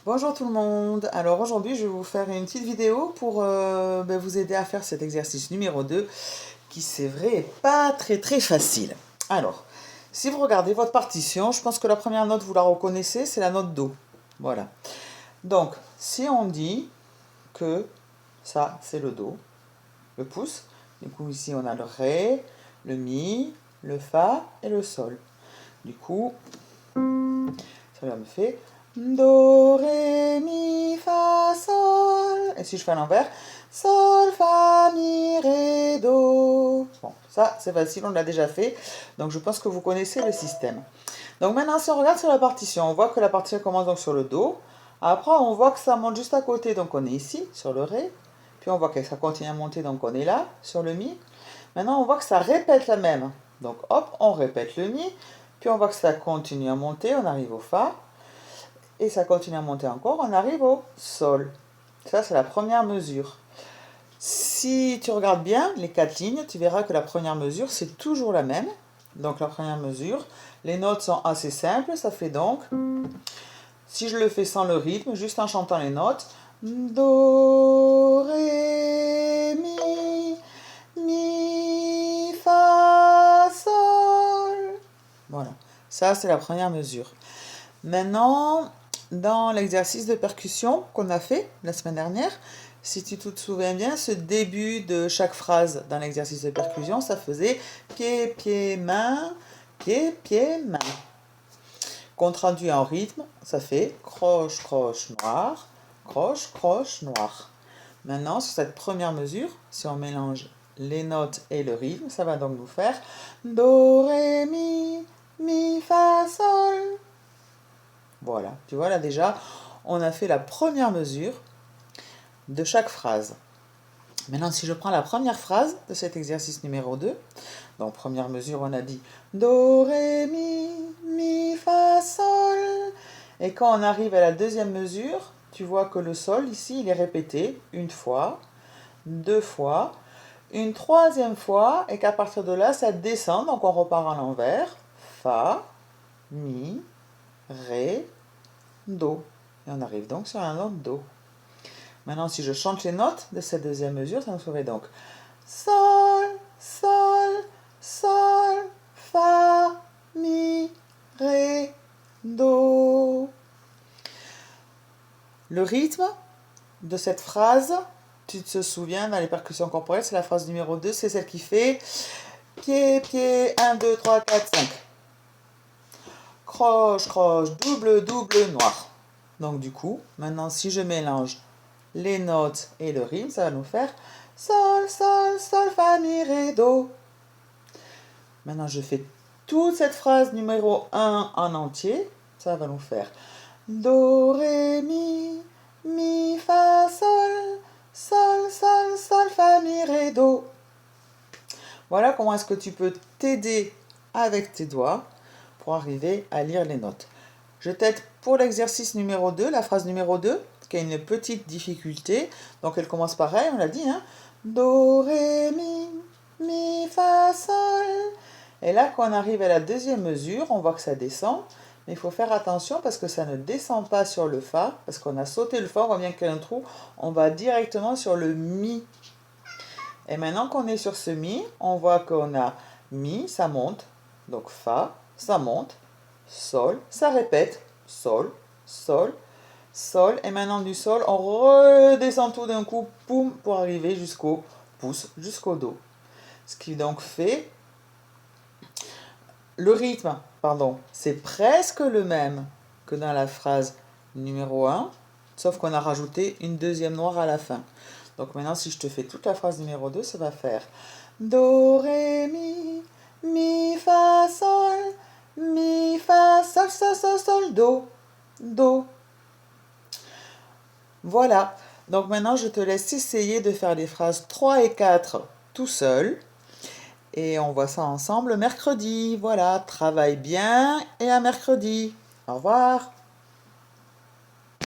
Bonjour tout le monde. Alors aujourd'hui, je vais vous faire une petite vidéo pour vous aider à faire cet exercice numéro 2 qui, c'est vrai, est pas très facile. Alors, si vous regardez votre partition, je pense que la première note, vous la reconnaissez, c'est la note Do. Voilà. Donc, si on dit que ça, c'est le Do, le pouce, du coup ici on a le Ré, le Mi, le Fa et le Sol. Du coup, ça me fait Do, Ré, Mi, Fa, Sol. Et si je fais à l'envers, Sol, Fa, Mi, Ré, Do. Bon, ça c'est facile, on l'a déjà fait. Donc je pense que vous connaissez le système. Donc maintenant, si on regarde sur la partition, on voit que la partition commence donc sur le Do. Après, on voit que ça monte juste à côté, donc on est ici, sur le Ré. Puis on voit que ça continue à monter, donc on est là, sur le Mi. Maintenant, on voit que ça répète la même. Donc hop, on répète le Mi. Puis on voit que ça continue à monter, on arrive au Fa. Et ça continue à monter encore, on arrive au Sol. Ça, c'est la première mesure. Si tu regardes bien les 4 lignes, tu verras que la première mesure, c'est toujours la même. Donc la première mesure, les notes sont assez simples, ça fait donc, si je le fais sans le rythme, juste en chantant les notes, Do, Ré, Mi, Fa, Sol. Voilà, ça c'est la première mesure. Maintenant, dans l'exercice de percussion qu'on a fait la semaine dernière, si tu te souviens bien, ce début de chaque phrase dans l'exercice de percussion, ça faisait pied, pied, main, pied, pied, main. Compte rendu en rythme, ça fait croche, croche, noir, croche, croche, noir. Maintenant, sur cette première mesure, si on mélange les notes et le rythme, ça va donc nous faire Do, Ré, Mi, Fa, Sol. Voilà, tu vois là déjà, on a fait la première mesure de chaque phrase. Maintenant, si je prends la première phrase de cet exercice numéro 2, donc première mesure, on a dit Do, Ré, Mi, Fa, Sol. Et quand on arrive à la deuxième mesure, tu vois que le Sol, ici, il est répété une fois, deux fois, une troisième fois, et qu'à partir de là, ça descend, donc on repart à l'envers. Fa, Mi, Ré, Do. Et on arrive donc sur la note Do. Maintenant, si je chante les notes de cette deuxième mesure, ça nous ferait donc Sol, Sol, Sol, Fa, Mi, Ré, Do. Le rythme de cette phrase, tu te souviens, dans les percussions corporelles, c'est la phrase numéro 2, c'est celle qui fait pied, pied, 1, 2, 3, 4, 5. Croche, croche, double, double, noir. Donc du coup, maintenant si je mélange les notes et le rythme, ça va nous faire Sol, Sol, Sol, Fa, Mi, Ré, Do. Maintenant je fais toute cette phrase numéro 1 en entier, ça va nous faire Do, Ré, Mi, Fa, Sol, Sol, Sol, Sol, Fa, Mi, Ré, Do. Voilà comment est-ce que tu peux t'aider avec tes doigts pour arriver à lire les notes. Je t'aide pour l'exercice numéro 2, la phrase numéro 2, qui a une petite difficulté. Donc elle commence pareil, on l'a dit, hein. Do, Ré, Mi, Fa, Sol. Et là, quand on arrive à la deuxième mesure, on voit que ça descend. Mais il faut faire attention parce que ça ne descend pas sur le Fa, parce qu'on a sauté le Fa, on voit bien qu'il y a un trou. On va directement sur le Mi. Et maintenant qu'on est sur ce Mi, on voit qu'on a Mi, ça monte. Donc Fa, ça monte. Sol, ça répète. Sol, Sol, Sol. Et maintenant du Sol, on redescend tout d'un coup, poum, pour arriver jusqu'au pouce, jusqu'au Do. Ce qui donc fait le rythme, pardon, c'est presque le même que dans la phrase numéro 1, sauf qu'on a rajouté une deuxième noire à la fin. Donc maintenant, si je te fais toute la phrase numéro 2, ça va faire Do, Ré, Mi, Fa, Sol, Mi, Fa, Sol, Sol, Sol, Sol, Do, Do. Voilà. Donc maintenant, je te laisse essayer de faire les phrases 3 et 4 tout seul. Et on voit ça ensemble mercredi. Voilà, travaille bien et à mercredi. Au revoir.